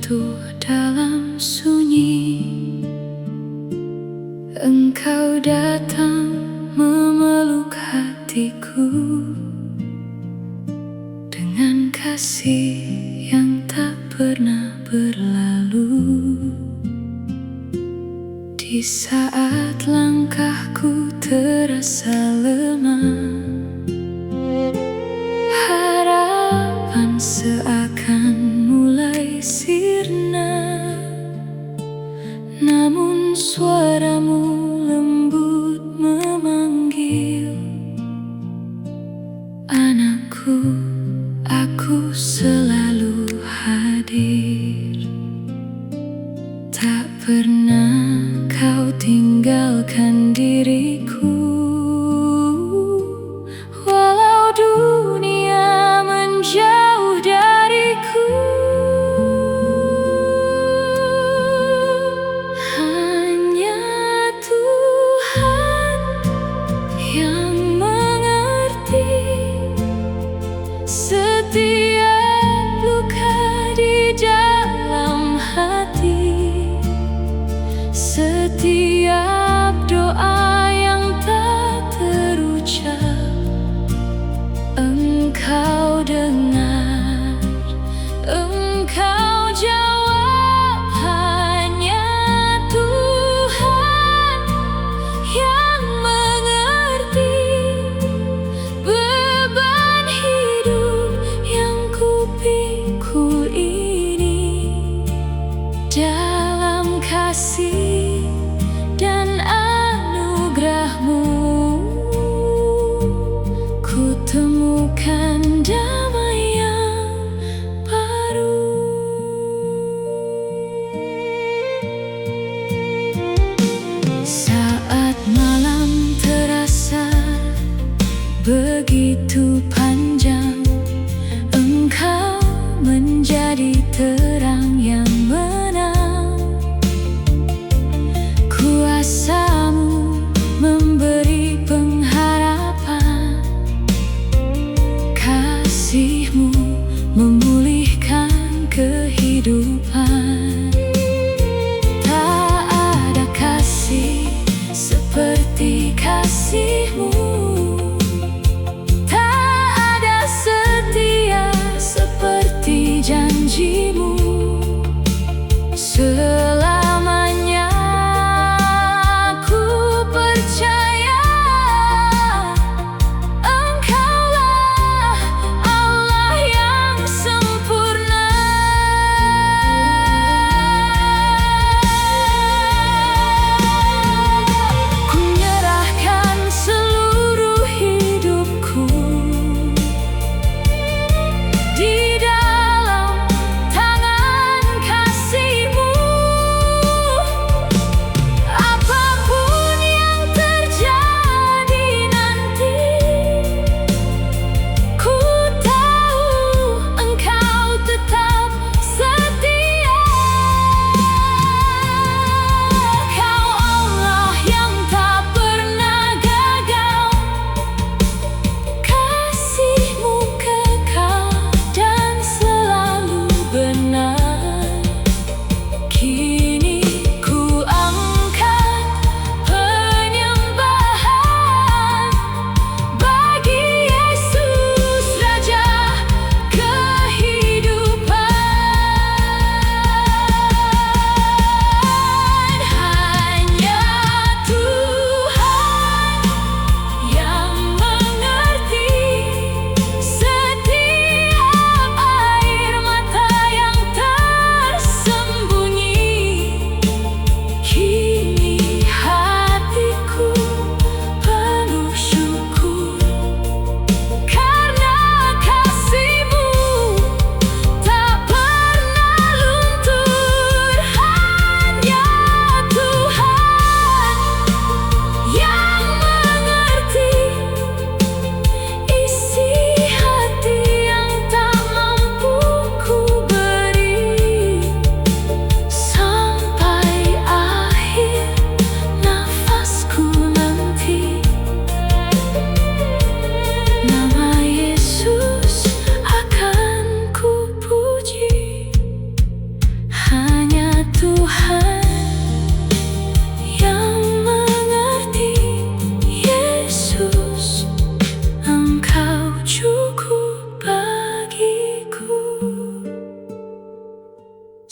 jatuh dalam sunyi. Engkau datang memeluk hatiku dengan kasih yang tak pernah berlalu. Di saat langkahku terasa lemah, harapan seakan mulai sirna. Namun suaramu lembut memanggil, anakku, aku selalu hadir. Tak pernah kau tinggalkan diriku, walau dunia menjauh dariku. Hanya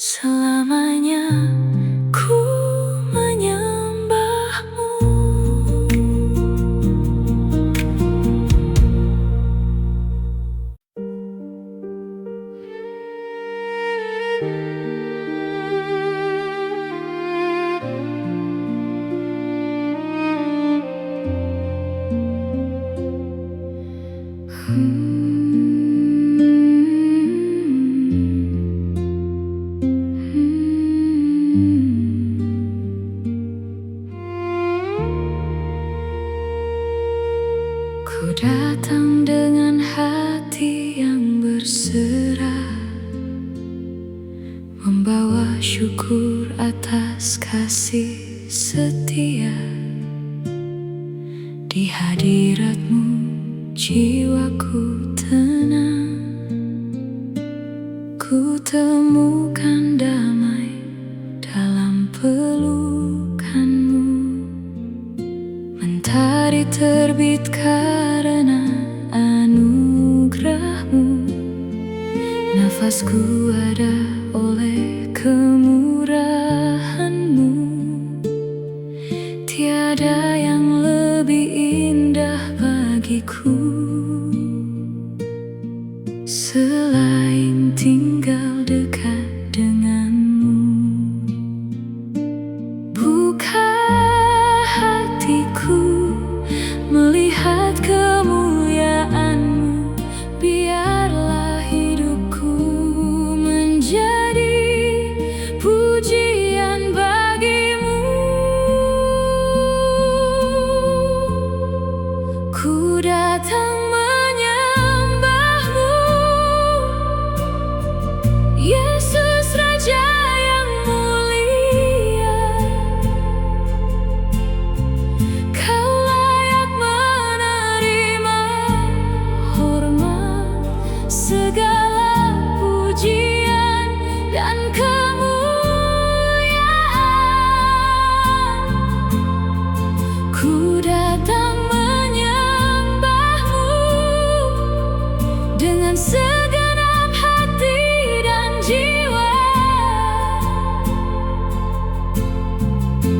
Selamanya ku menyembahmu. Ku datang dengan hati yang berserah, membawa syukur atas kasih setia. Di hadirat-Mu jiwaku tenang, ku temukan damai dalam pelukan-Mu. Mentari terbit karena anugerah-Mu, nafasku ada oleh kemurahan-Mu. Tiada yang lebih indah bagiku selain tinggal dekat dengan-Mu. Buka hatiku melihat kemuliaan-Mu, biarlah hidupku menjadi pujian bagi-Mu. Ku datang menyembah-Mu, Yesus Raja yang mulia. Kau layak menerima hormat, segala pujian dan kemuliaan. Ku datang menyembah-Mu dengan segenap hati dan jiwa,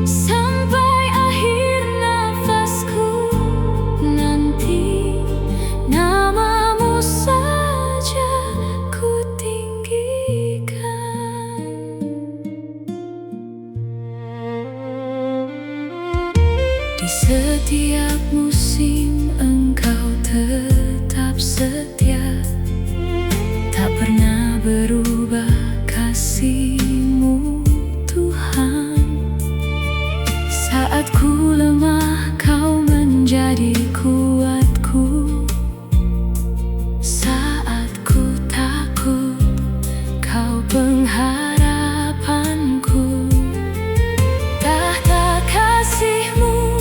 sampai akhir nafasku nanti. Nama-Mu saja ku tinggikan. Di setiap musim Engkau tetap setia, tak pernah berubah kasih-Mu Tuhan. Saat ku lemah Kau menjadi kuatku, saat ku takut Kau pengharapanku. Tahta kasih-Mu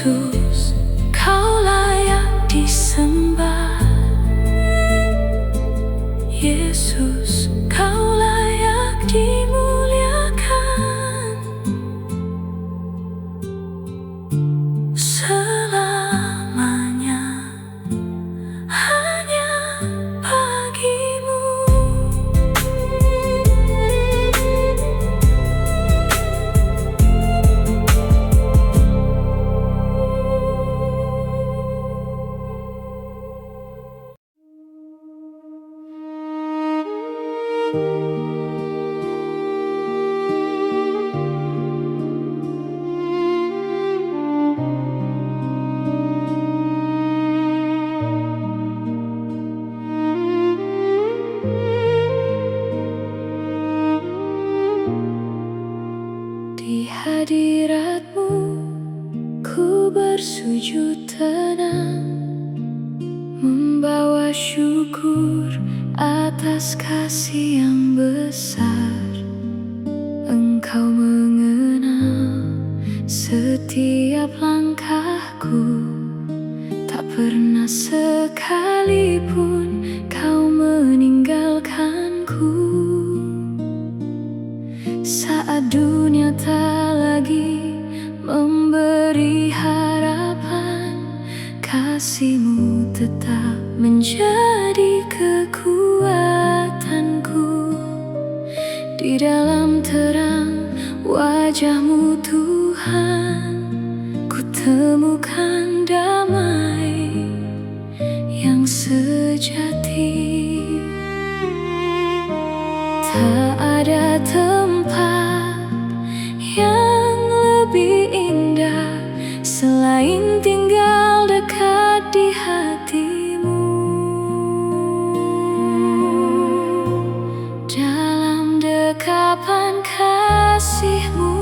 Yesus, Kau layak disembah. Yesus, Kau layak dimuliakan selamanya, hanya bagimu. Di hadirat-Mu ku bersujud tenang, membawa syukur atas kasih yang besar. Engkau mengenal setiap langkahku, tak pernah sekalipun Kau meninggalkanku. Saat dunia tak lagi memberi harapan, kasih-Mu tetap menjadi kekuatanku. Di dalam terang wajah-Mu Tuhan, ku temukan damai yang sejati. Tak ada tempat yang lebih indah selain tinggal dekat di hati-Mu. Dalam dekapan kasih-Mu,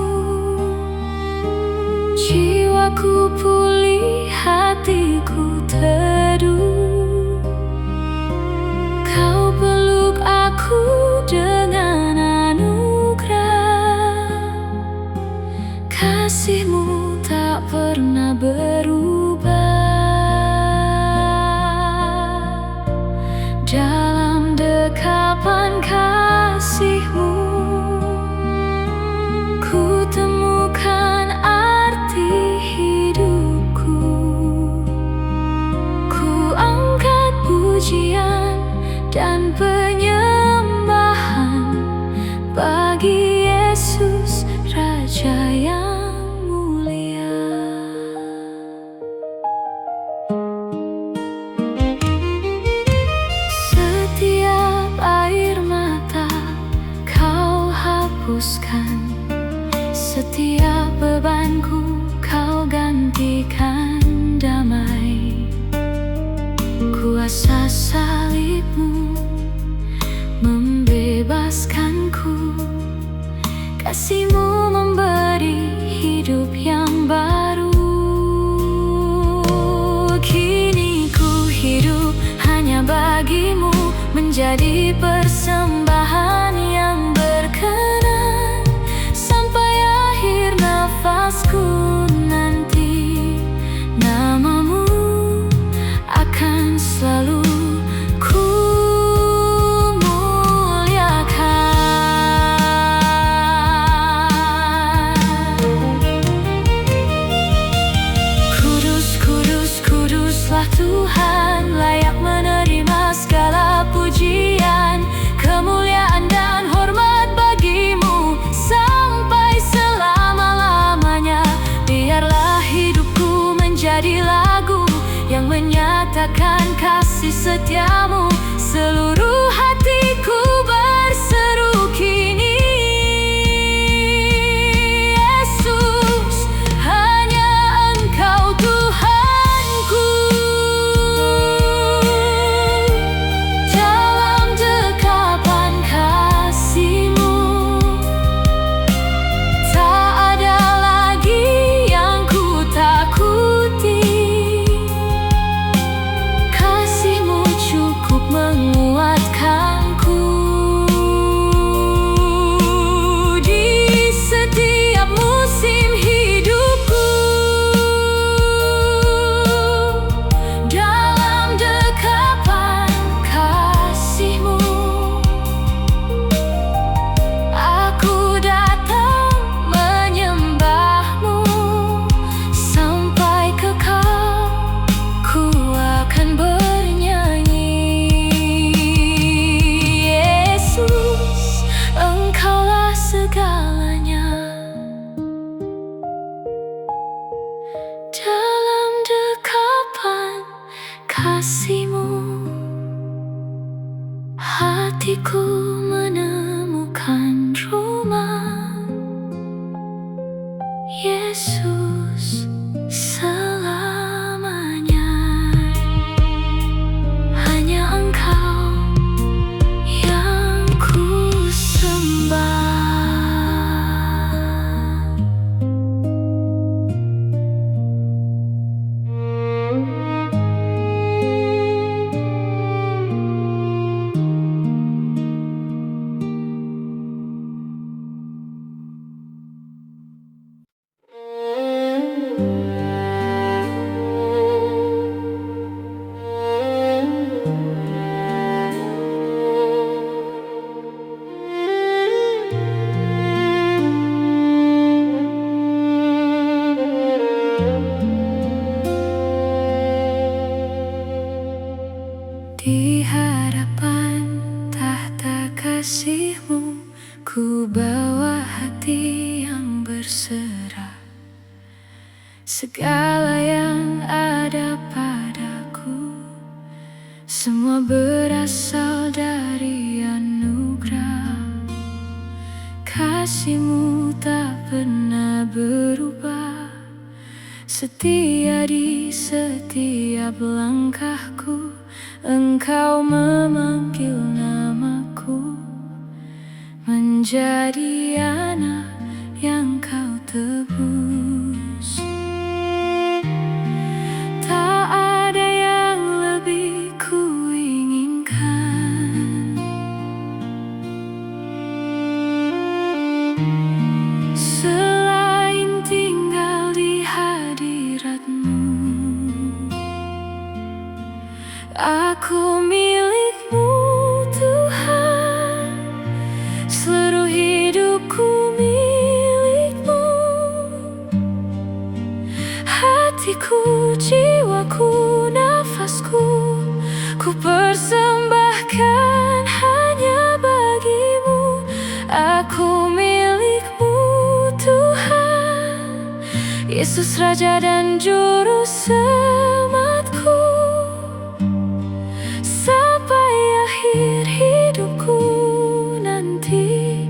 jiwaku pulih, hatiku teduh. Kau peluk aku dengan anugerah, kasih-Mu tak pernah berubah. Dalam dekapan kasih-Mu, ku temukan arti hidupku. Ku angkat pujian dan penyembahan bagi Yesus, Raja yang mulia. Setiap air mata Kau hapuskan, setiap bebanku Kau gantikan damai. Kuasa salib-Mu membebaskanku, kasih-Mu memberi hidup yang baru. Kini ku hidup hanya bagi-Mu, menjadi persembahan yang berkenan sampai akhir nafasku nanti. Nama-Mu akan selalu ku muliakan. Kudus, kudus, kuduslah Tuhan, layak menerima segala pujian. Kemuliaan dan hormat bagi-Mu sampai selama-lamanya. Biarlah hidupku menjadi lagu yang menyatakan kasih setia-Mu. Seluruh hatiku berseru kini, Yesus, hanya Engkau Tuhanku. Dalam dekapan kasih-Mu, tak ada lagi yang ku takuti. Kasih-Mu cukup menguasai berserah segala yang ada padaku, semua berasal dari anugerah. Kasih-Mu tak pernah berubah, setia di setiap langkahku. Engkau memanggil namaku, menjadi anak yang Kau tebus. Tak ada yang lebih ku inginkan selain tinggal di hadirat-Mu. Aku milik-Mu, Tuhan, seluruh hidupku milik-Mu. Hatiku, jiwaku, nafasku, ku persembahkan hanya bagi-Mu. Aku milik-Mu, Tuhan, Yesus Raja dan Juru Selamatku. Sampai akhir hidupku nanti,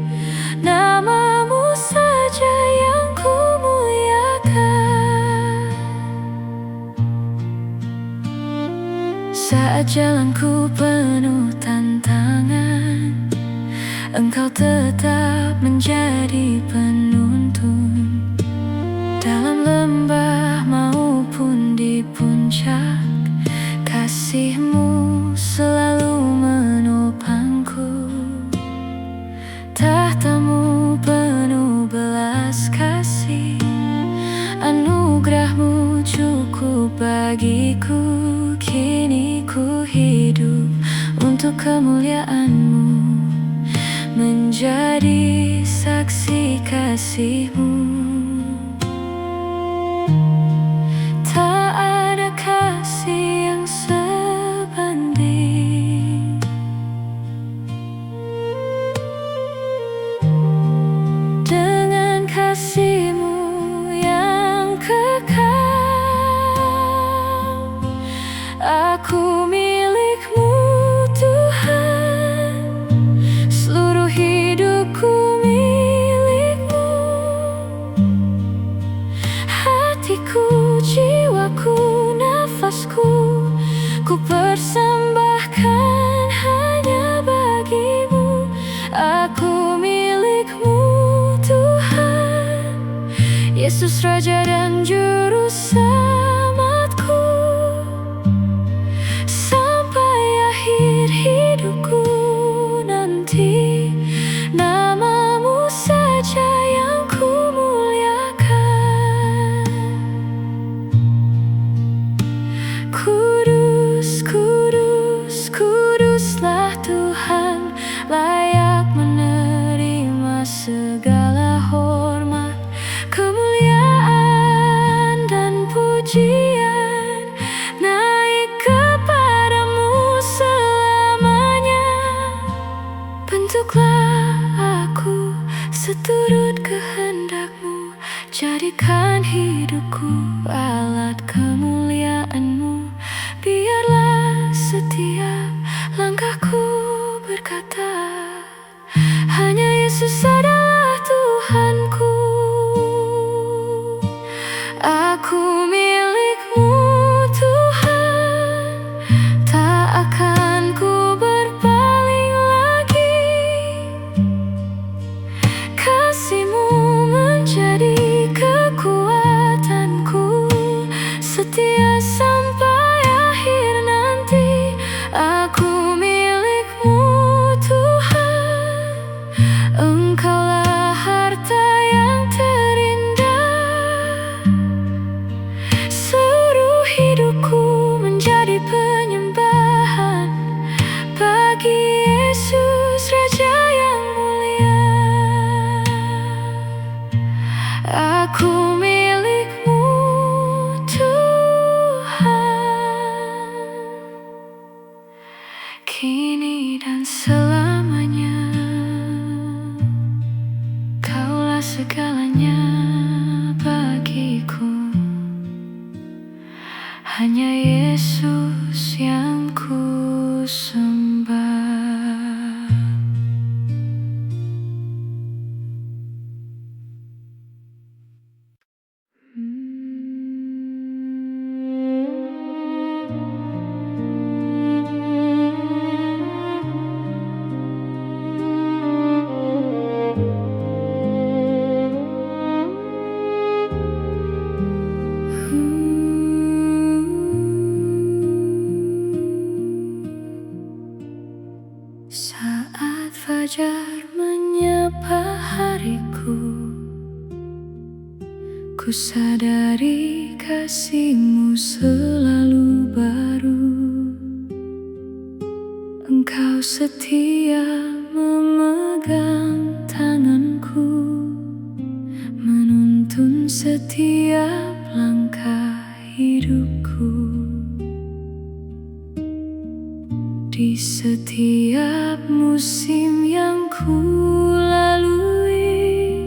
nama-Mu saja yang ku muliakan. Saat jalanku penuh tantangan, Engkau tetap menjadi penuntun. Dalam lembah maupun di puncak, kasih-Mu selalu menopangku. Tahta-Mu penuh belas kasih, anugerah-Mu cukup bagiku. Kini ku hidup untuk kemuliaan-Mu, menjadi saksi kasih-Mu. Tak ada kasih yang sebanding dengan kasih-Mu yang kekal. Aku milik-Mu, Tuhan, seluruh hidupku milik-Mu. Hatiku, jiwaku, nafasku, ku persembahkan hanya bagi-Mu. Aku milik-Mu, Tuhan, Yesus Raja dan Juru Selamatku. Sampai akhir hidupku nanti, nama-Mu saja yang ku muliakan. Kudus, kudus, kuduslah Tuhan, layak menerima segala hormat, kemuliaan dan pujian, naik kepada-Mu selamanya. Bentuklah aku seturut kehendak-Mu, jadikan hidupku alat kemuliaan-Mu. Biarlah setiap langkahku berkata, hanya Yesus adalah Tuhanku. Aku milik-Mu, Tuhan, tak akan ku berpaling lagi. Kasih-Mu menjadi kekuatanku, setia sampai akhir nanti. Aku milik-Mu, Tuhan, Engkaulah harta yang terindah. Seluruh hidupku menjadi penyembahan bagi Yesus Raja yang mulia. Aku milik-Mu, Tuhan, kini dan selamanya. Kaulah segalanya. hanya Yesus yang ku sembah. Saat fajar menyapa hariku, ku sadari kasih-Mu selalu baru. Engkau setia memegang tanganku, menuntun setiap langkah hidupku. Di setiap musim yang ku lalui,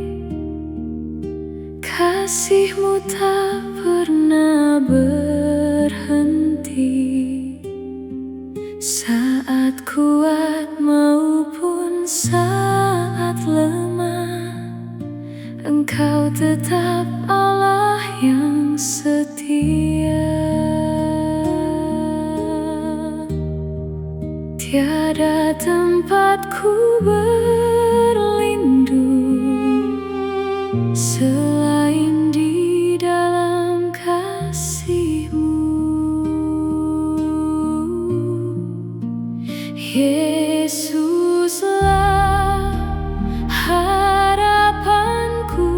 kasih-Mu tak pernah berhenti. Saat kuat maupun saat lemah, Engkau tetap Allah yang setia. Tiada tempatku berlindung selain di dalam kasih-Mu. Yesuslah harapanku,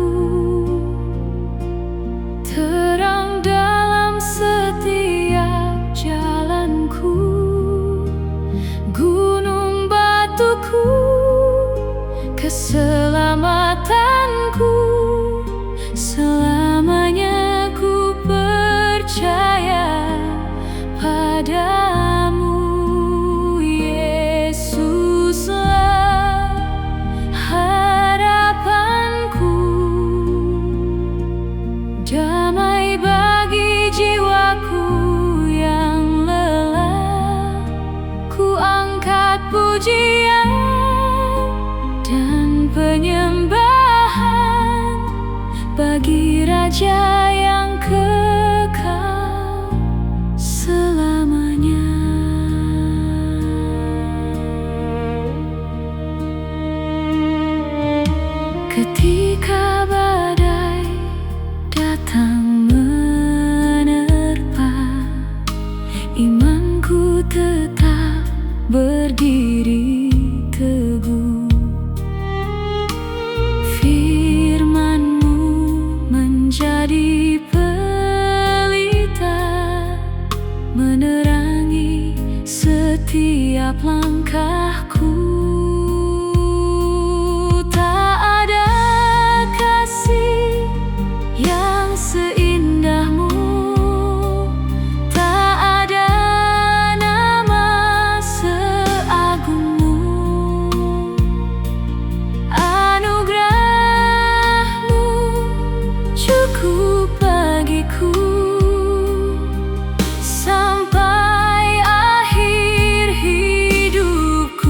terang dalam setiap jalanku. Gunung batuku, keselamatanku, selamanya ku percaya padamu. Yesuslah harapanku, damai bagi jiwaku yang lelah. Ku angkat pujian dan penyembahan bagi Raja yang kekal selamanya. Ketika badai datang menerpa, imanku tetap berdiri teguh. Firman-Mu menjadi pelita, menerangi setiap langkahku. Tak ada kasih yang seindah-Mu, tak ada nama seagung-Mu. Anugerah-Mu cukup bagiku sampai akhir hidupku.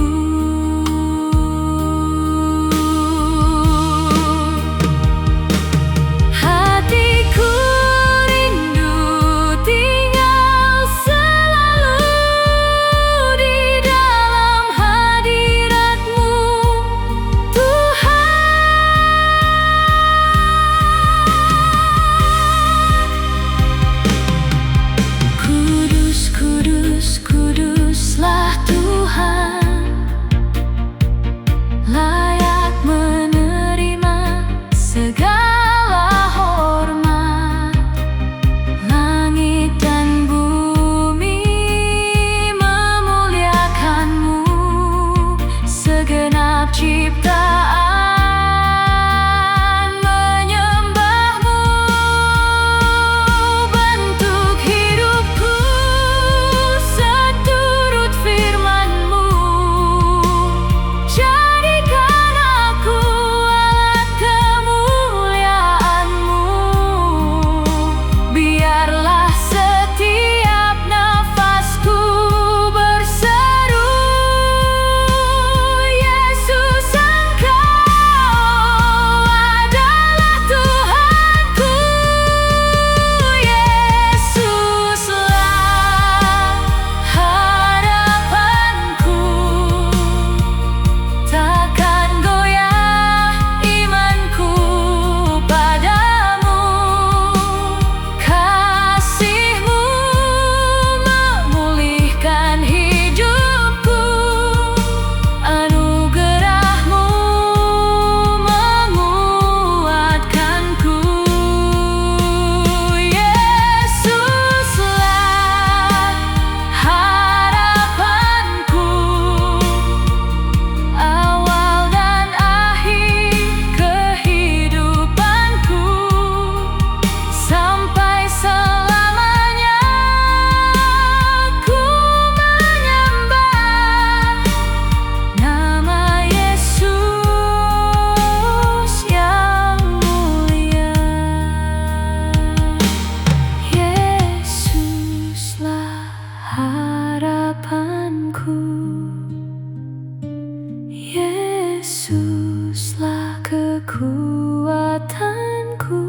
kekuatanku.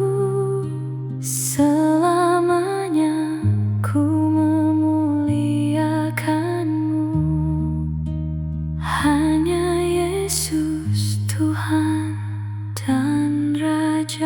Selamanya ku memuliakanmu. Hanya Yesus Tuhan dan Rajaku.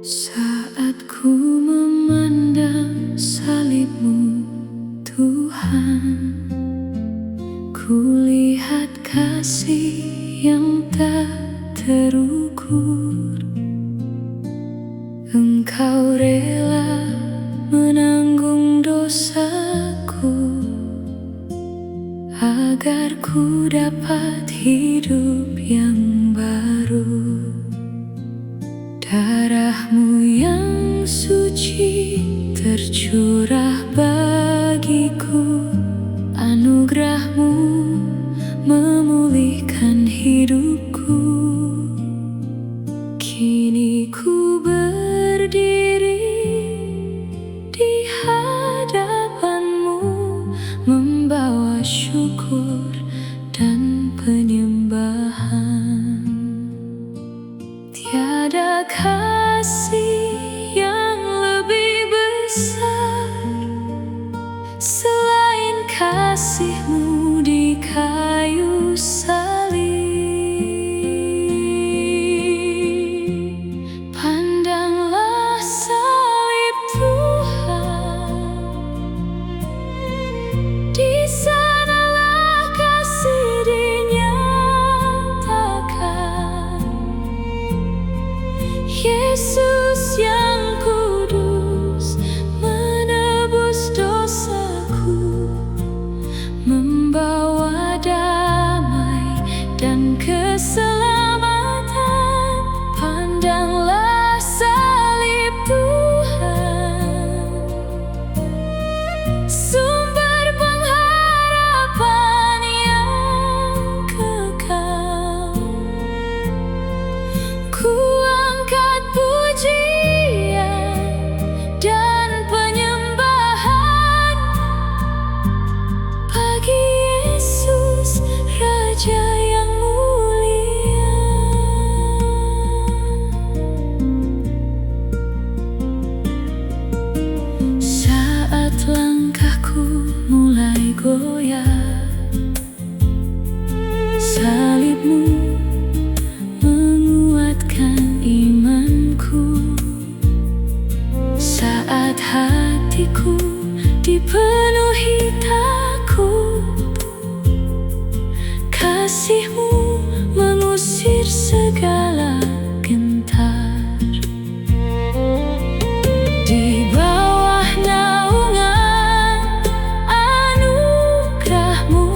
Saat ku memandang salib-Mu, Tuhan, ku lihat kasih yang tak terukur. Engkau rela menanggung dosaku, agar ku dapat hidup yang baru. Darah-Mu yang suci tercurah bagiku. Anugerah-Mu memulihkan hidupku. Kini ku berdiri di hadapan-Mu, membawa syukur dan penyembahan. Tiada kasih yang lebih besar selain kasih-Mu di kayu salib. Pandanglah salib Tuhan, di sanalah kasih dinyatakan. Yesus yang kudus menebus dosaku, membawa damai dan keselamatan. Pandanglah salib Tuhan, sumber pengharapan yang kekal. Ku angkat pujian dan penyembahan bagi Yesus, Raja yang mulia. Saat langkahku mulai goyah, salib-Mu menguatkan imanku. Saat hatiku dipenuhi takut, kasih-Mu mengusir segala gentar. Di bawah naungan anugerah-Mu,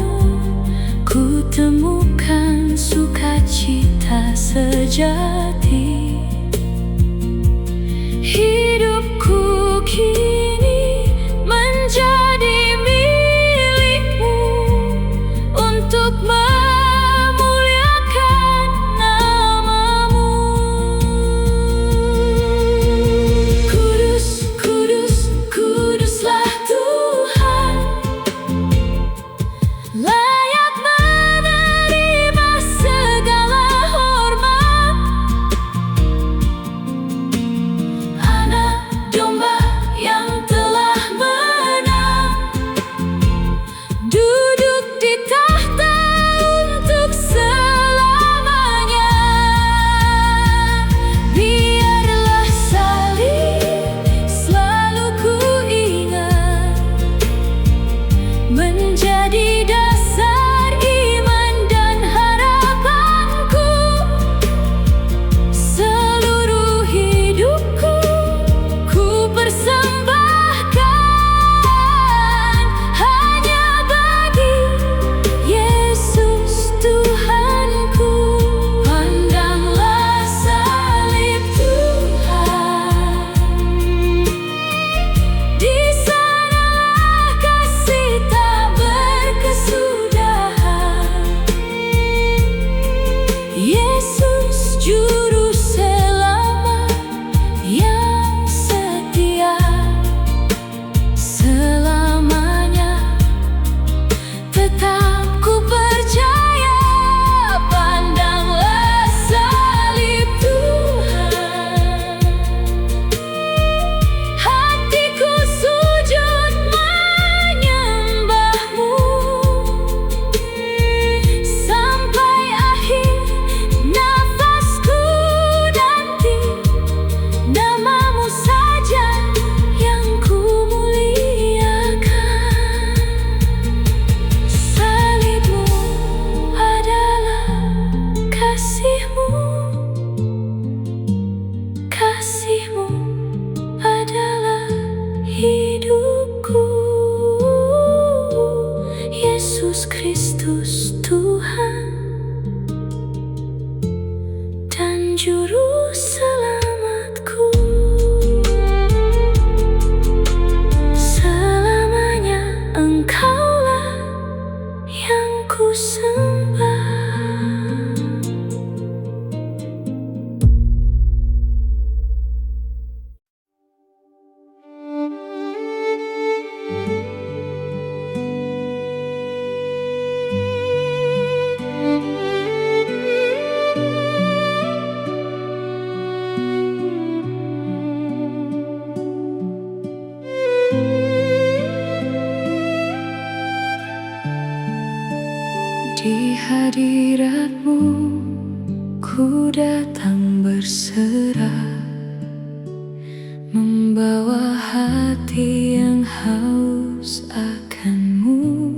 ku temukan sukacita sejati. Hidupku kini menjadi milik-Mu untuk memuliakan nama-Mu. Kudus, kudus, kuduslah Tuhan, layak menerima segala hormat. juru selamatku. Selamanya Engkaulah yang ku sembah. Di hadirat-Mu ku datang berserah, membawa hati yang haus akan-Mu.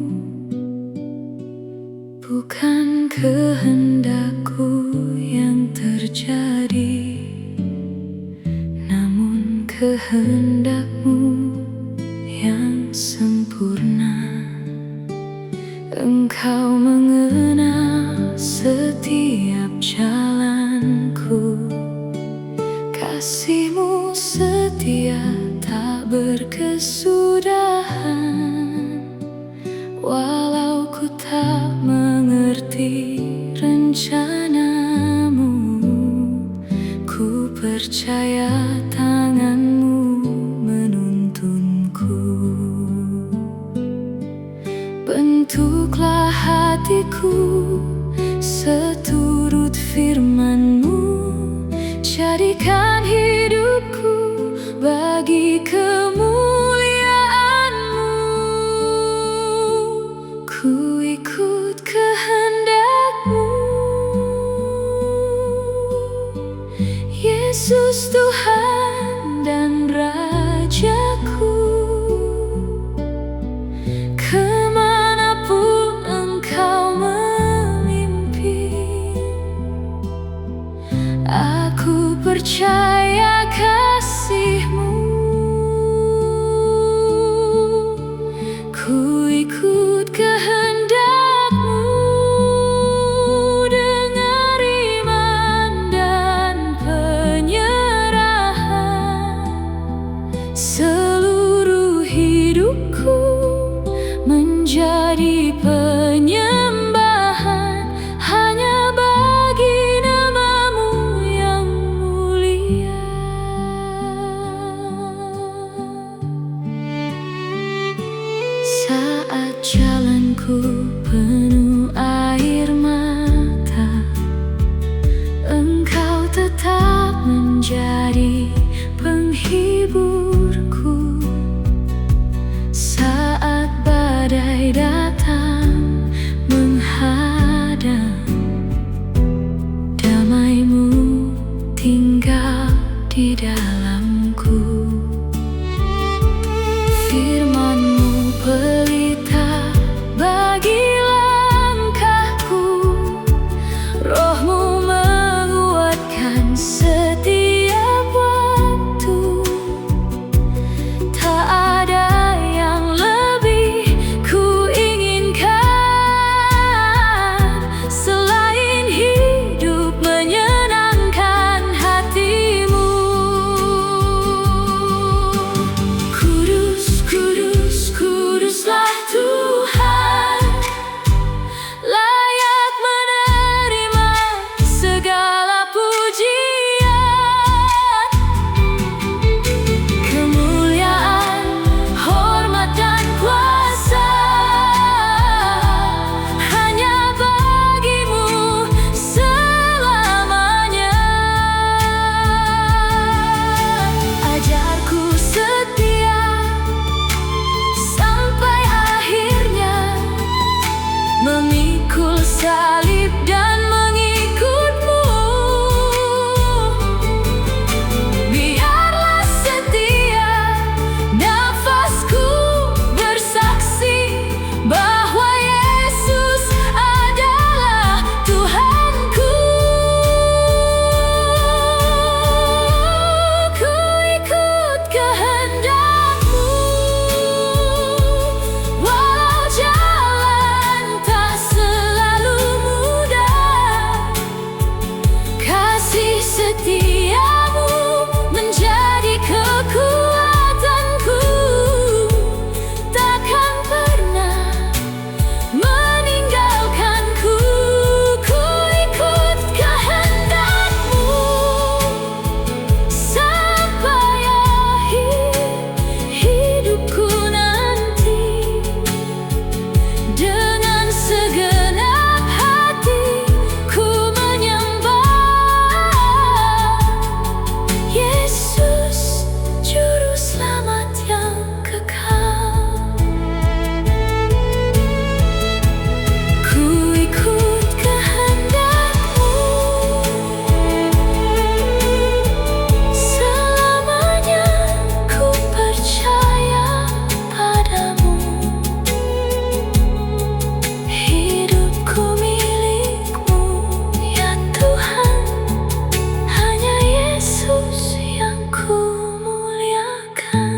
Bukan kehendakku yang terjadi, namun kehendak-Mu yang sempurna. Engkau mengenal setiap jalanku, kasih-Mu setia tak berkesudahan. Walau ku tak mengerti rencana-Mu, ku percaya tangan-Mu menuntunku. Bentuklah hatiku seturut firman-Mu, jadikan hidupku bagi kemuliaan-Mu. Ku ikut kehendak-Mu, Yesus Tuhan dan Rajaku. Kemanapun Engkau memimpin, aku percaya kasih-Mu. Ku ikut kehendak-Mu dengan iman dan penyerahan. Seluruh hidupku menjadi penyembahan hanya bagi nama-Mu yang mulia. Saat jalanku penuh air mata, Engkau tetap menjadi penghiburku. Saat badai datang menghadang, damai-Mu tinggal di dalamku. Firman-Mu pelita bagi langkahku, Roh-Mu menguatkan setiap setiamu menjadi kekuatanku, takkan pernah meninggalkanku. Ku ikut kehendakmu sampai akhir hidupku nanti. Dengan segenap hati ku menyembah Yesus, Juru Selamat yang kekal. Ku ikut kehendakmu selamanya, ku percaya padamu. Hidupku milikmu, ya Tuhan, hanya Yesus yang ku muliakan.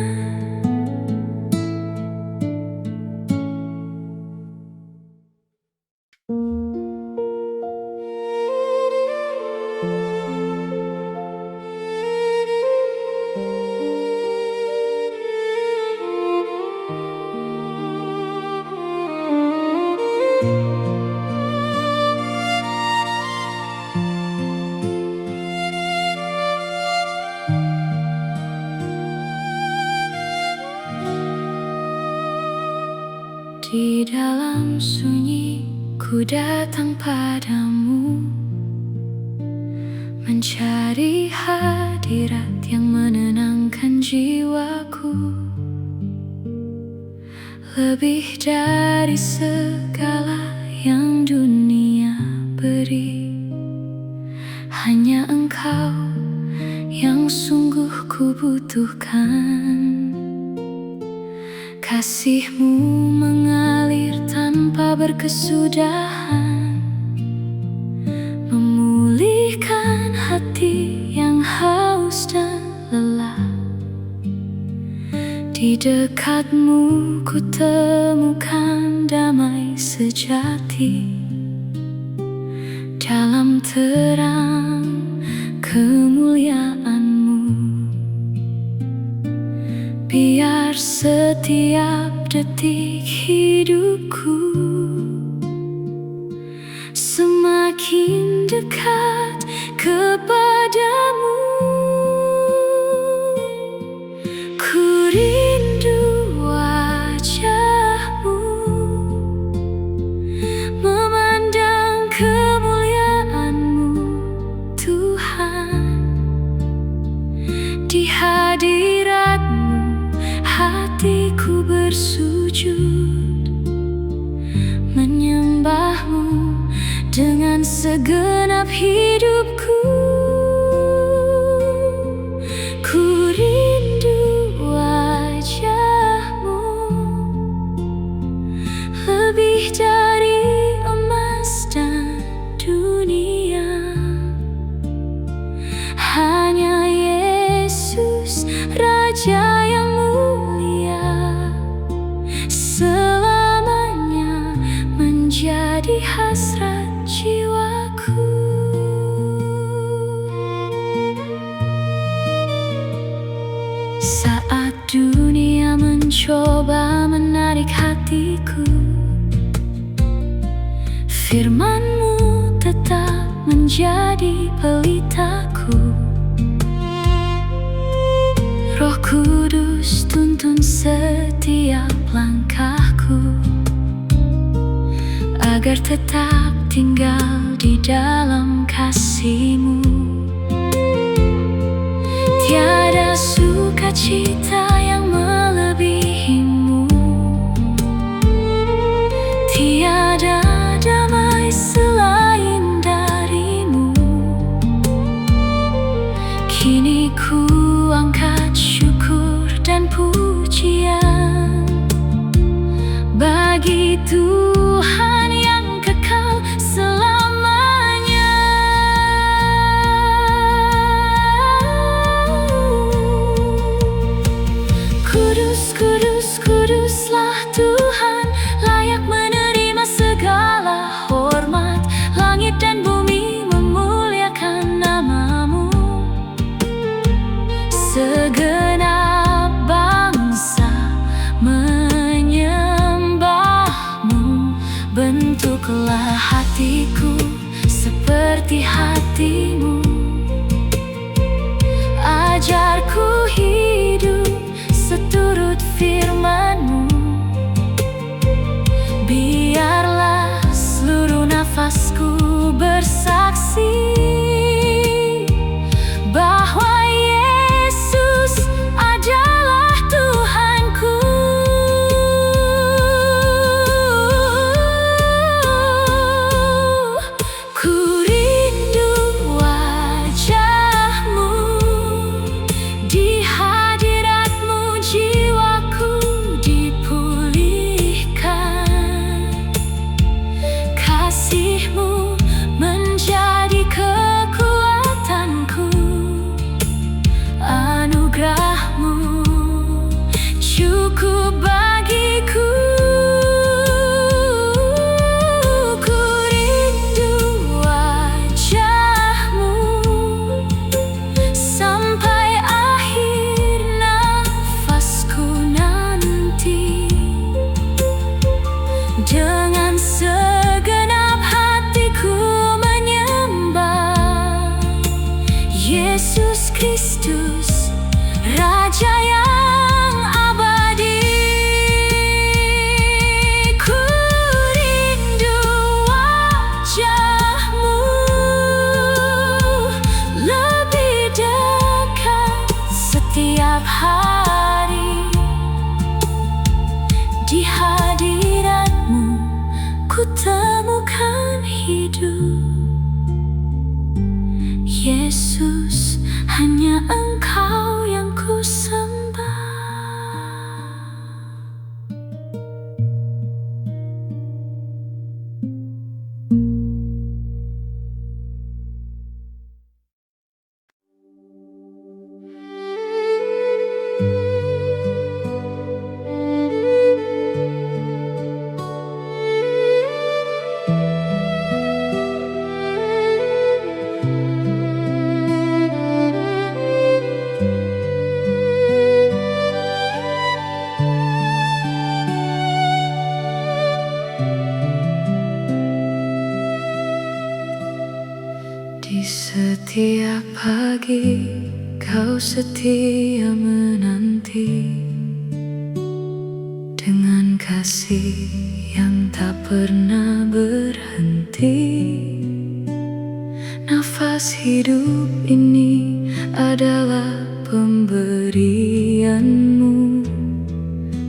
Di dalam sunyi ku datang padamu, mencari hadirat yang menenangkan jiwaku. Lebih dari segala yang dunia beri, hanya Engkau yang sungguh ku butuhkan. Kasih-Mu mengalir tanpa berkesudahan, memulihkan hati yang haus dan lelah. Di dekat-Mu ku temukan damai sejati. Dalam terang kemuliaan-Mu, biar setiap detik hidupku semakin dekat kepadamu. Ku rindu wajah-Mu, memandang kemuliaan-Mu, Tuhan. Di hadirat-Mu hatiku bersujud, menyembah-Mu dengan segenap hidupku. Ku rindu wajah-Mu, lebih dari emas dan dunia. Hanya Yesus, Raja yang mulia, selamanya menjadi hasrat jiwaku. Saat dunia mencoba menarik hatiku, firman-Mu tetap menjadi pelitaku. Roh Kudus tuntun setiap langkahku, agar tetap tinggal di dalam kasih-Mu. Tiada sukacita yang melebihi-Mu, tiada damai selain dari-Mu. Kini ku angkat syukur dan pujian bagi Tuhan yang kekal selamanya. hatiku seperti hatimu. Ajarku hidup seturut firman-Mu. Biarlah seluruh nafasku bersaksi bahwa Yesus adalah Tuhanku. Ku rindu wajah-Mu, di hadirat-Mu jiwaku dipulihkan. Kasih-Mu menjadi kekuatanku, anugerah-Mu cukup bagiku. Ku rindu wajah-Mu sampai akhir nafasku nanti. Dengan segenap hatiku menyembah Yesus Kristus, Raja yang abadi. Ku rindu wajah-Mu lebih dekat setiap hari. Di hadirat-Mu ku temukan hidup. Yesus, hanya Engkau yang ku sembah. Di setiap pagi Kau setia menanti, dengan kasih yang tak pernah berhenti. Nafas hidup ini adalah pemberian-Mu,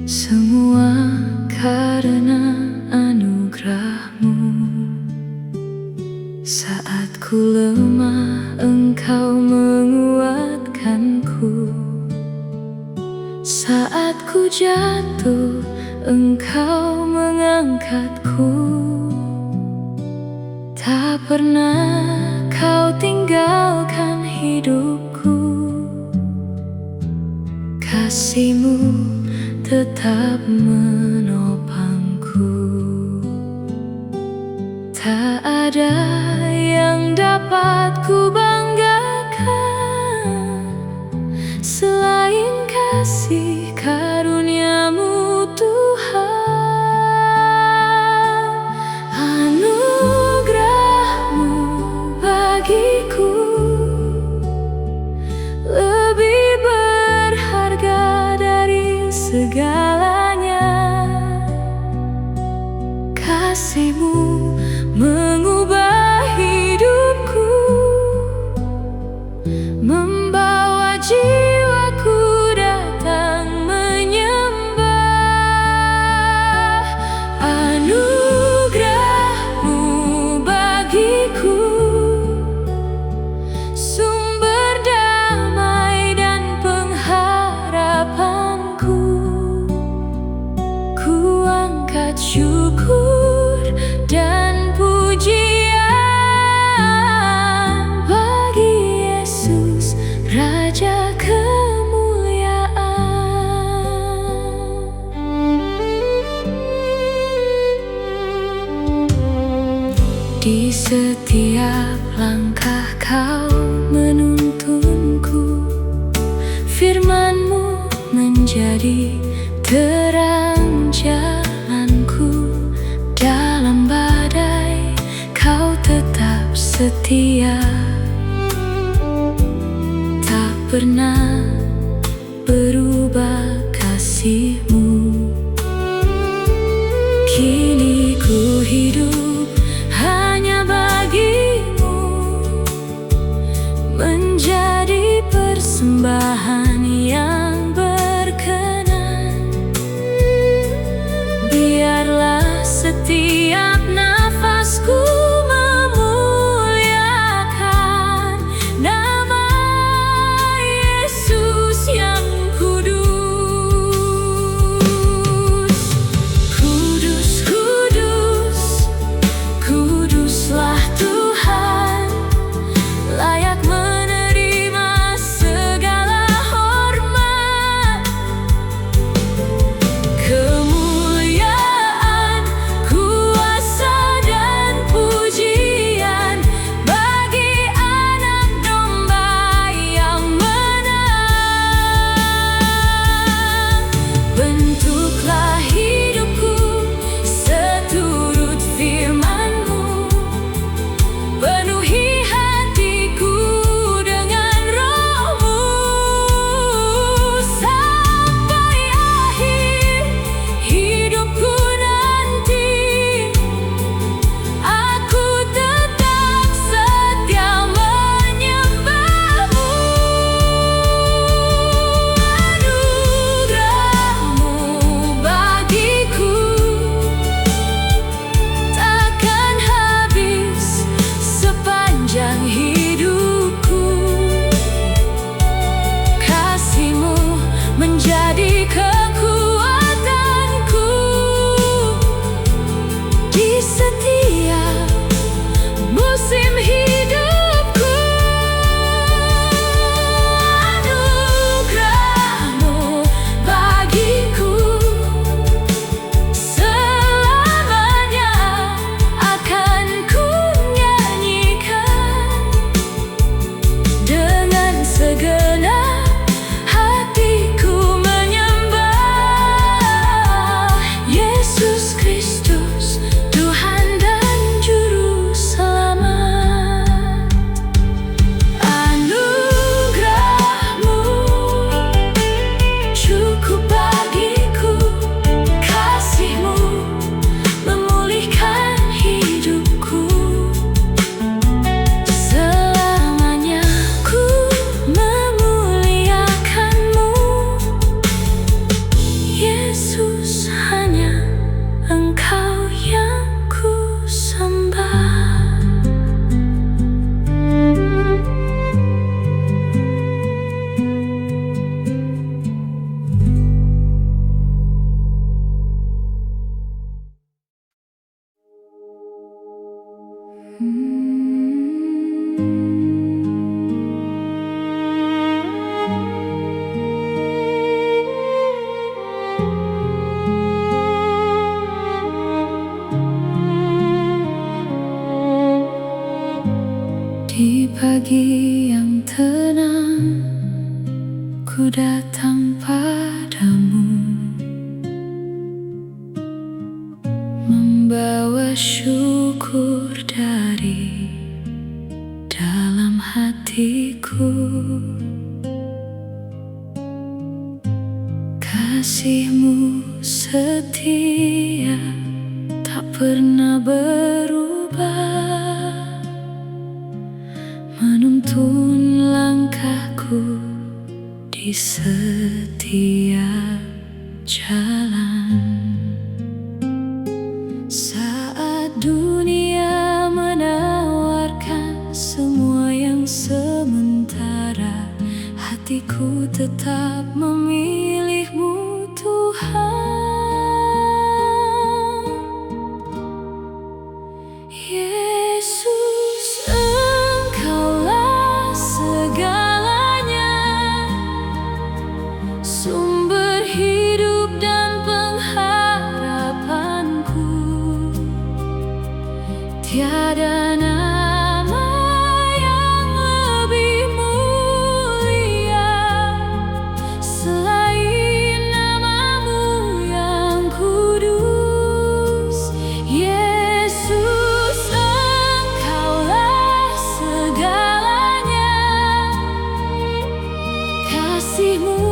semua karena anugerah-Mu. Saat ku lemah, Engkau menguatkanku. Saat ku jatuh, Engkau mengangkatku. Tak pernah Kau tinggalkan hidupku. Kasih-Mu tetap menopangku. Tak ada yang dapat ku banggakan selain kasih karunia-Mu, Tuhan. Anugerah-Mu bagiku lebih berharga dari segalanya. Kasih-Mu mengubah hidupku, membawa jiwaku datang menyembah. Anugerah-Mu bagiku sumber damai dan pengharapanku. Ku angkat syukur dan pujian bagi Yesus, Raja kemuliaan. Di setiap langkah Kau menuntunku, firman-Mu menjadi terang jalanku. Dalam badai Kau setia, tak pernah berubah kasih-Mu. Kini ku hidup hanya bagi-Mu, menjadi persembahan yang berkenan. Biarlah setiap nafasku memuliakan nama Yesus yang kudus. Kudus, kudus, kuduslah Tuhan, layak menerima segala hormat. Kemuliaan, kuasa dan pujian bagi Anak Domba yang menang. Bentuklah hidupku seturut firman-Mu, penuhi hatiku dengan Roh-Mu. Sampai akhir hidupku nanti, aku tetap setia menyembah-Mu. Anugerah-Mu bagiku takkan habis sepanjang hidupku. Kasih-Mu menjadi kekuatanku di setiap musim hidupku. Anugerah-Mu bagiku selamanya akan ku nyanyikan dengan segenap hatiku, menyembah Yesus Kristus, Tuhan dan Juru Selamat. Anugerah-Mu cukup bagiku, kasih-Mu memulihkan hidupku. Selamanya ku memuliakan-Mu, Yesus, hanya Engkau yang ku sembah. Di pagi yang tenang, ku datang padamu, membawa syukur dari dalam hatiku. Kasih-Mu setia, tak pernah berubah, menuntun langkahku di setiap jalan. Saat dunia menawarkan semua yang sementara, hatiku tetap memilih-Mu, Tuhan. Yesus, Engkaulah segalanya, sumber hidup dan pengharapanku. Tiada nama yang lebih mulia selain kasih-Mu